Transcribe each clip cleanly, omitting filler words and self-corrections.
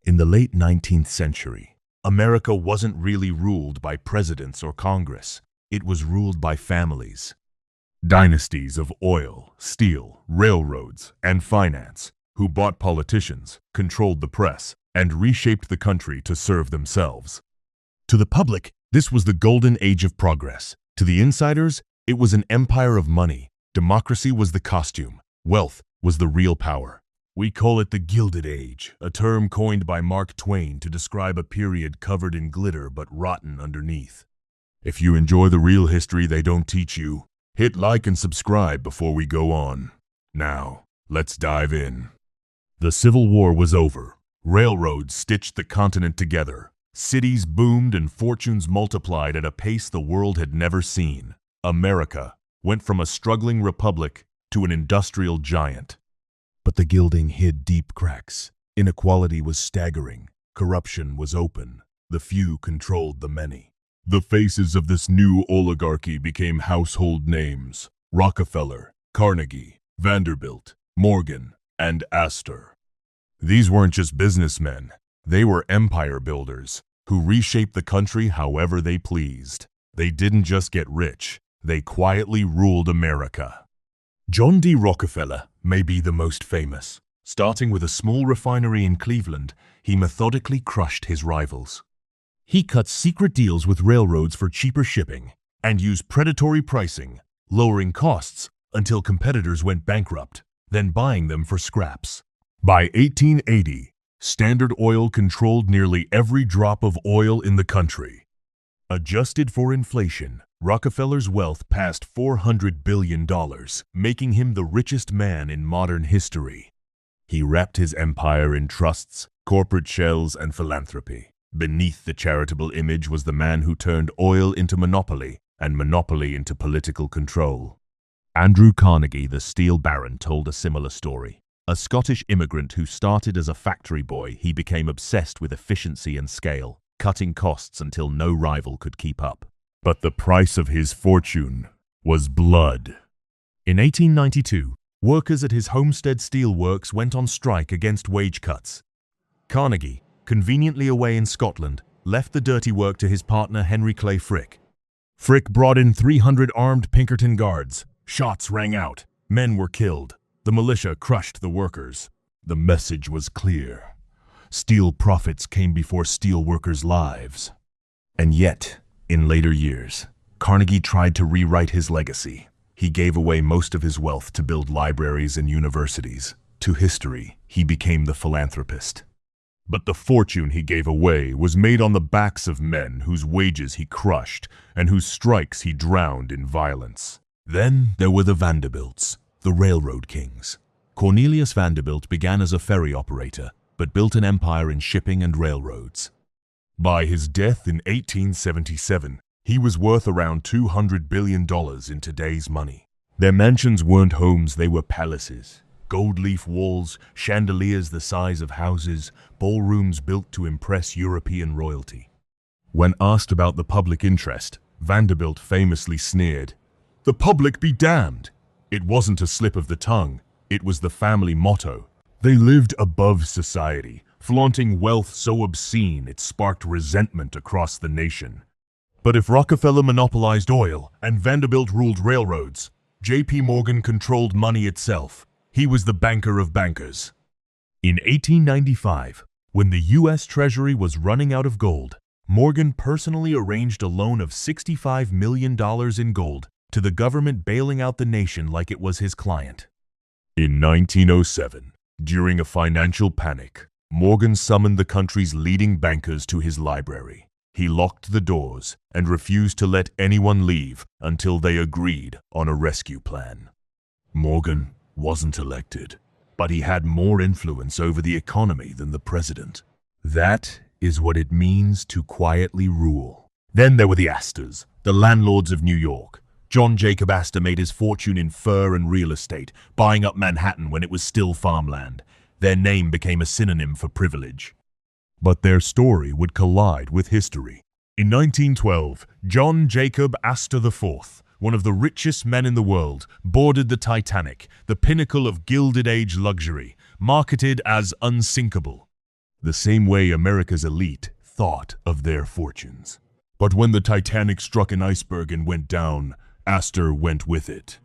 In the late 19th century, America wasn't really ruled by presidents or Congress. It was ruled by families. Dynasties of oil, steel, railroads, and finance, who bought politicians, controlled the press, and reshaped the country to serve themselves. To the public, this was the golden age of progress. To the insiders, it was an empire of money. Democracy was the costume. Wealth was the real power. We call it the Gilded Age, a term coined by Mark Twain to describe a period covered in glitter but rotten underneath. If you enjoy the real history they don't teach you, hit like and subscribe before we go on. Now, let's dive in. The Civil War was over. Railroads stitched the continent together. Cities boomed and fortunes multiplied at a pace the world had never seen. America went from a struggling republic to an industrial giant. But the gilding hid deep cracks. Inequality was staggering. Corruption was open. The few controlled the many. The faces of this new oligarchy became household names: Rockefeller, Carnegie, Vanderbilt, Morgan, and Astor. These weren't just businessmen. They were empire builders who reshaped the country however they pleased. They didn't just get rich. They quietly ruled America. John D. Rockefeller may be the most famous. Starting with a small refinery in Cleveland, he methodically crushed his rivals. He cut secret deals with railroads for cheaper shipping and used predatory pricing, lowering costs until competitors went bankrupt, then buying them for scraps. By 1880, Standard Oil controlled nearly every drop of oil in the country. Adjusted for inflation, Rockefeller's wealth passed $400 billion, making him the richest man in modern history. He wrapped his empire in trusts, corporate shells, and philanthropy. Beneath the charitable image was the man who turned oil into monopoly and monopoly into political control. Andrew Carnegie, the steel baron, told a similar story. A Scottish immigrant who started as a factory boy, he became obsessed with efficiency and scale, cutting costs until no rival could keep up. But the price of his fortune was blood. In 1892, workers at his Homestead steel works went on strike against wage cuts. Carnegie, conveniently away in Scotland, left the dirty work to his partner Henry Clay Frick. Frick brought in 300 armed Pinkerton guards. Shots rang out. Men were killed. The militia crushed the workers. The message was clear. Steel profits came before steel workers' lives. And yet, in later years, Carnegie tried to rewrite his legacy. He gave away most of his wealth to build libraries and universities. To history, he became the philanthropist. But the fortune he gave away was made on the backs of men whose wages he crushed and whose strikes he drowned in violence. Then there were the Vanderbilts, the railroad kings. Cornelius Vanderbilt began as a ferry operator, but built an empire in shipping and railroads. By his death in 1877, he was worth around $200 billion in today's money. Their mansions weren't homes, they were palaces. Gold leaf walls, chandeliers the size of houses, ballrooms built to impress European royalty. When asked about the public interest, Vanderbilt famously sneered, "The public be damned." It wasn't a slip of the tongue, it was the family motto. They lived above society, flaunting wealth so obscene it sparked resentment across the nation. But if Rockefeller monopolized oil and Vanderbilt ruled railroads, J.P. Morgan controlled money itself. He was the banker of bankers. In 1895, when the U.S. Treasury was running out of gold, Morgan personally arranged a loan of $65 million in gold to the government, bailing out the nation like it was his client. In 1907, during a financial panic, Morgan summoned the country's leading bankers to his library. He locked the doors and refused to let anyone leave until they agreed on a rescue plan. Morgan wasn't elected, but he had more influence over the economy than the president. That is what it means to quietly rule. Then there were the Astors, the landlords of New York. John Jacob Astor made his fortune in fur and real estate, buying up Manhattan when it was still farmland. Their name became a synonym for privilege. But their story would collide with history. In 1912, John Jacob Astor IV, one of the richest men in the world, boarded the Titanic, the pinnacle of Gilded Age luxury, marketed as unsinkable. the same way America's elite thought of their fortunes. But when the Titanic struck an iceberg and went down, Astor went with it.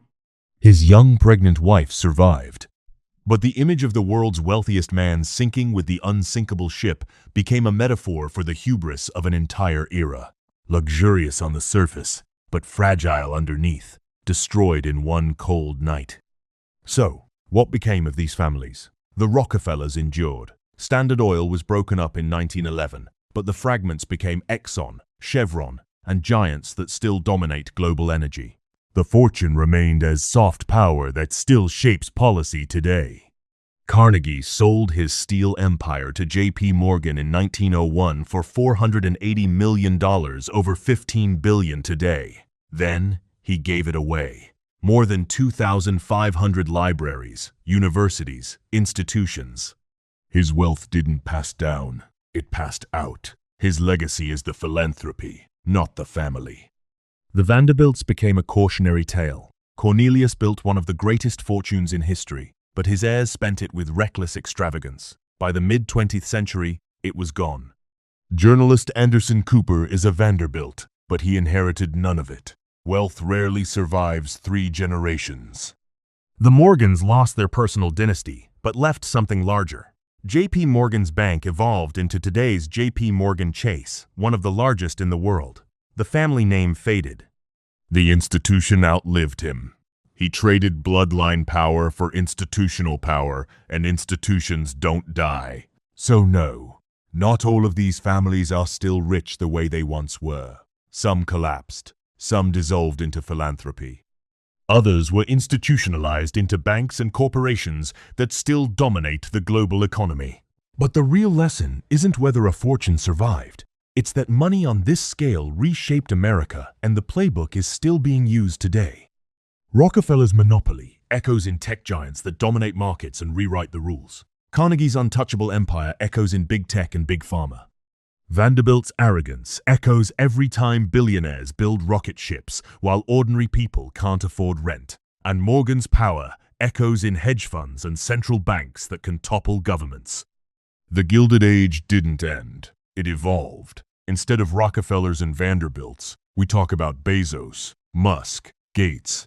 His young pregnant wife survived. But the image of the world's wealthiest man sinking with the unsinkable ship became a metaphor for the hubris of an entire era. Luxurious on the surface, but fragile underneath, destroyed in one cold night. So, what became of these families? The Rockefellers endured. Standard Oil was broken up in 1911, but the fragments became Exxon, Chevron, and giants that still dominate global energy. The fortune remained as soft power that still shapes policy today. Carnegie sold his steel empire to J.P. Morgan in 1901 for $480 million, over $15 billion today. Then, he gave it away. More than 2,500 libraries, universities, institutions. His wealth didn't pass down, it passed out. His legacy is the philanthropy, not the family. The Vanderbilts became a cautionary tale. Cornelius built one of the greatest fortunes in history, but his heirs spent it with reckless extravagance. By the mid-20th century, it was gone. Journalist Anderson Cooper is a Vanderbilt, but he inherited none of it. Wealth rarely survives 3 generations. The Morgans lost their personal dynasty, but left something larger. J.P. Morgan's bank evolved into today's J.P. Morgan Chase, one of the largest in the world. The family name faded. The institution outlived him. He traded bloodline power for institutional power, and institutions don't die. So no, not all of these families are still rich the way they once were. Some collapsed, some dissolved into philanthropy. Others were institutionalized into banks and corporations that still dominate the global economy. But the real lesson isn't whether a fortune survived. It's that money on this scale reshaped America, and the playbook is still being used today. Rockefeller's monopoly echoes in tech giants that dominate markets and rewrite the rules. Carnegie's untouchable empire echoes in big tech and big pharma. Vanderbilt's arrogance echoes every time billionaires build rocket ships while ordinary people can't afford rent. And Morgan's power echoes in hedge funds and central banks that can topple governments. The Gilded Age didn't end. It evolved. Instead of Rockefellers and Vanderbilts, we talk about Bezos, Musk, Gates.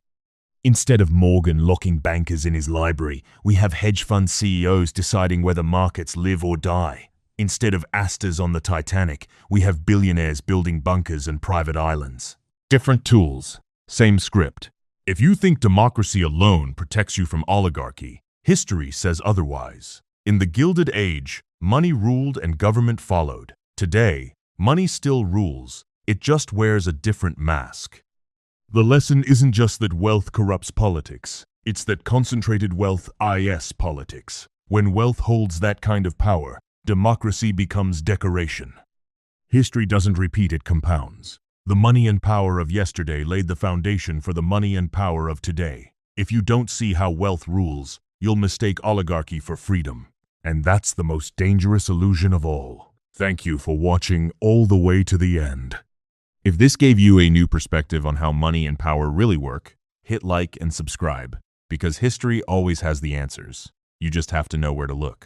Instead of Morgan locking bankers in his library, we have hedge fund CEOs deciding whether markets live or die. Instead of Astors on the Titanic, we have billionaires building bunkers and private islands. Different tools, same script. If you think democracy alone protects you from oligarchy, history says otherwise. In the Gilded Age, money ruled and government followed. Today, money still rules. It just wears a different mask. The lesson isn't just that wealth corrupts politics. It's that concentrated wealth is politics. When wealth holds that kind of power, democracy becomes decoration. History doesn't repeat, it compounds. The money and power of yesterday laid the foundation for the money and power of today. If you don't see how wealth rules, you'll mistake oligarchy for freedom. And that's the most dangerous illusion of all. Thank you for watching all the way to the end. If this gave you a new perspective on how money and power really work, hit like and subscribe, because history always has the answers. You just have to know where to look.